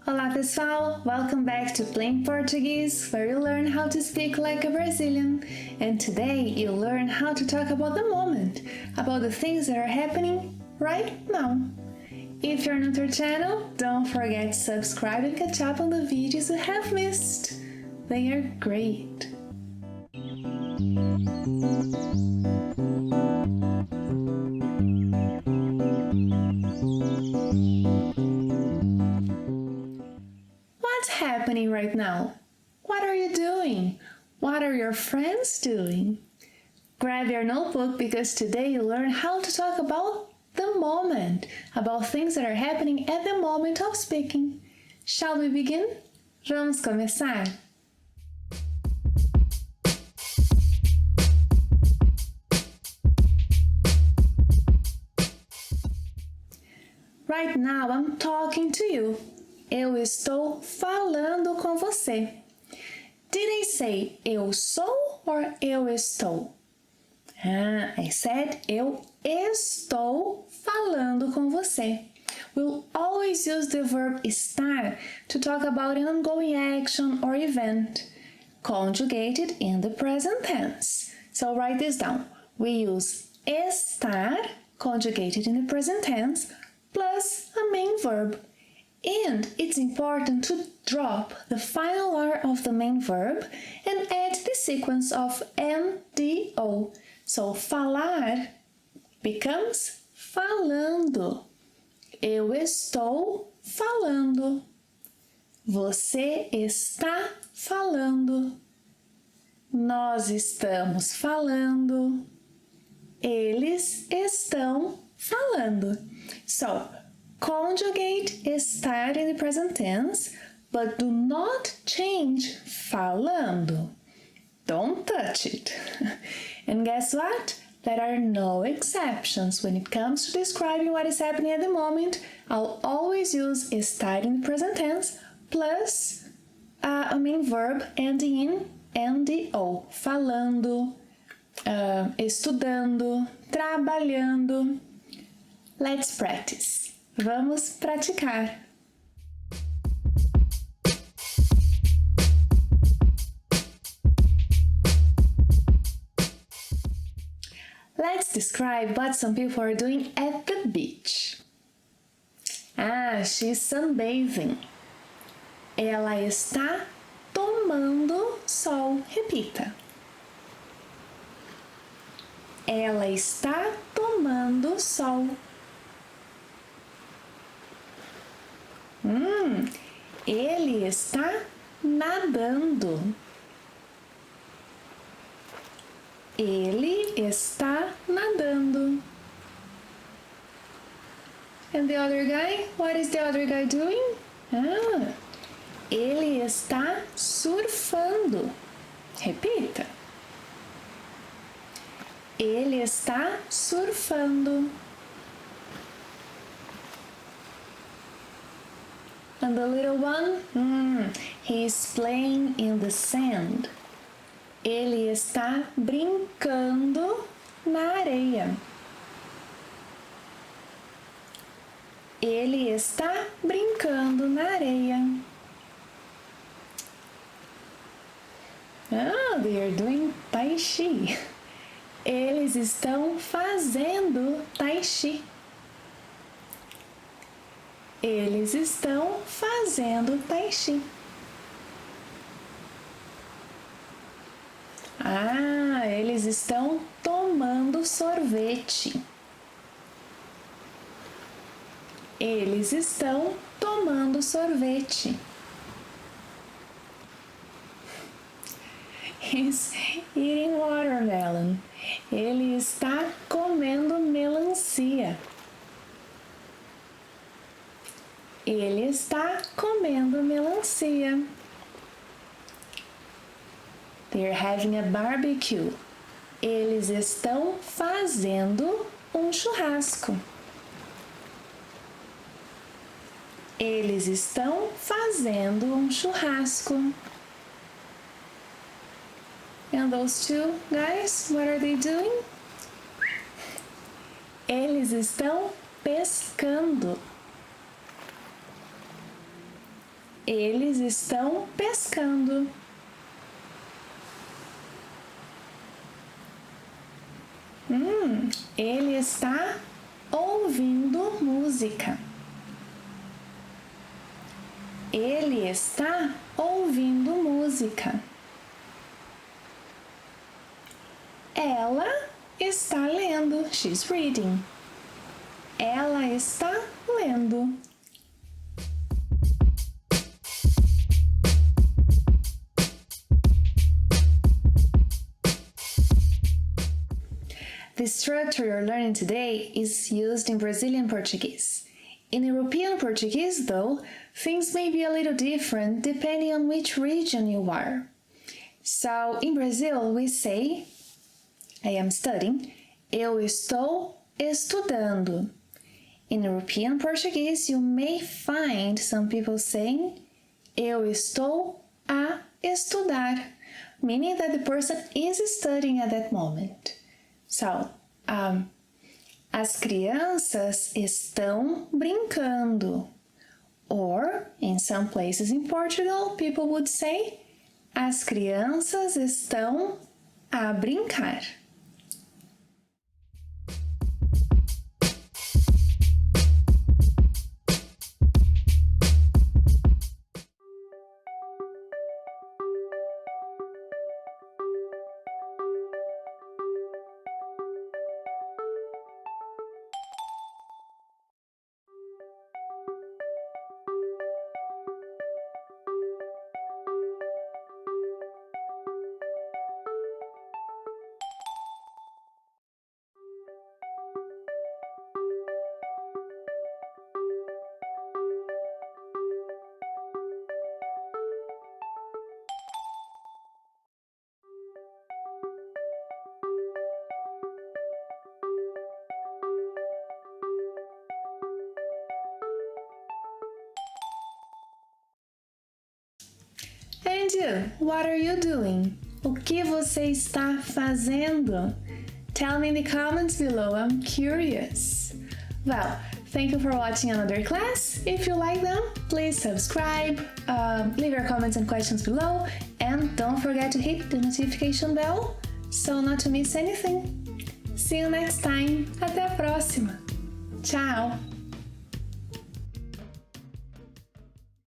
Olá pessoal, welcome back to Plain Portuguese, where you learn how to speak like a Brazilian. And today you'll learn how to talk about the moment, about the things that are happening right now. If you're new to our channel, don't forget to subscribe and catch up on the videos you have missed. They are great. What's happening right now? What are you doing? What are your friends doing? Grab your notebook because today you'll learn how to talk about the moment, about things that are happening at the moment of speaking. Shall we begin? Vamos começar? Right now I'm talking to you. Eu estou falando com você. Did I say eu sou or eu estou? I said eu estou falando com você. We'll always use the verb estar to talk about an ongoing action or event, conjugated in the present tense. So write this down. We use estar, conjugated in the present tense, plus a main verb. And it's important to drop the final R of the main verb and add the sequence of NDO. So falar becomes falando. Eu estou falando. Você está falando. Nós estamos falando. Eles estão falando. So, conjugate estar in the present tense, but do not change falando. Don't touch it. And guess what? There are no exceptions. When it comes to describing what is happening at the moment, I'll always use estar in the present tense plus a main verb ending in NDO. Falando, estudando, trabalhando. Let's practice. Vamos praticar. Let's describe what some people are doing at the beach. She's sunbathing. Ela está tomando sol. Repita. Ela está tomando sol. Ele está nadando. Ele está nadando. And the other guy? What is the other guy doing? Ele está surfando. Repita. Ele está surfando. And the little one? He is playing in the sand. Ele está brincando na areia. Ele está brincando na areia. They are doing tai chi. Eles estão fazendo tai chi. Eles estão fazendo tai chi. Eles estão tomando sorvete. Eles estão tomando sorvete. He's eating watermelon. Ele está comendo melancia. Ele está comendo melancia. They're having a barbecue. Eles estão fazendo um churrasco. Eles estão fazendo um churrasco. And those two guys, what are they doing? Eles estão pescando. Eles estão pescando. Ele está ouvindo música. Ele está ouvindo música. Ela está lendo. She's reading. Ela está lendo. The structure you're learning today is used in Brazilian Portuguese. In European Portuguese, though, things may be a little different depending on which region you are. So, in Brazil, we say, I am studying, eu estou estudando. In European Portuguese, you may find some people saying, eu estou a estudar, meaning that the person is studying at that moment. So, as crianças estão brincando. Or, in some places in Portugal, people would say, as crianças estão a brincar. And you, what are you doing? O que você está fazendo? Tell me in the comments below, I'm curious. Well, thank you for watching another class. If you like them, please subscribe, leave your comments and questions below, and don't forget to hit the notification bell so not to miss anything. See you next time. Até a próxima. Tchau!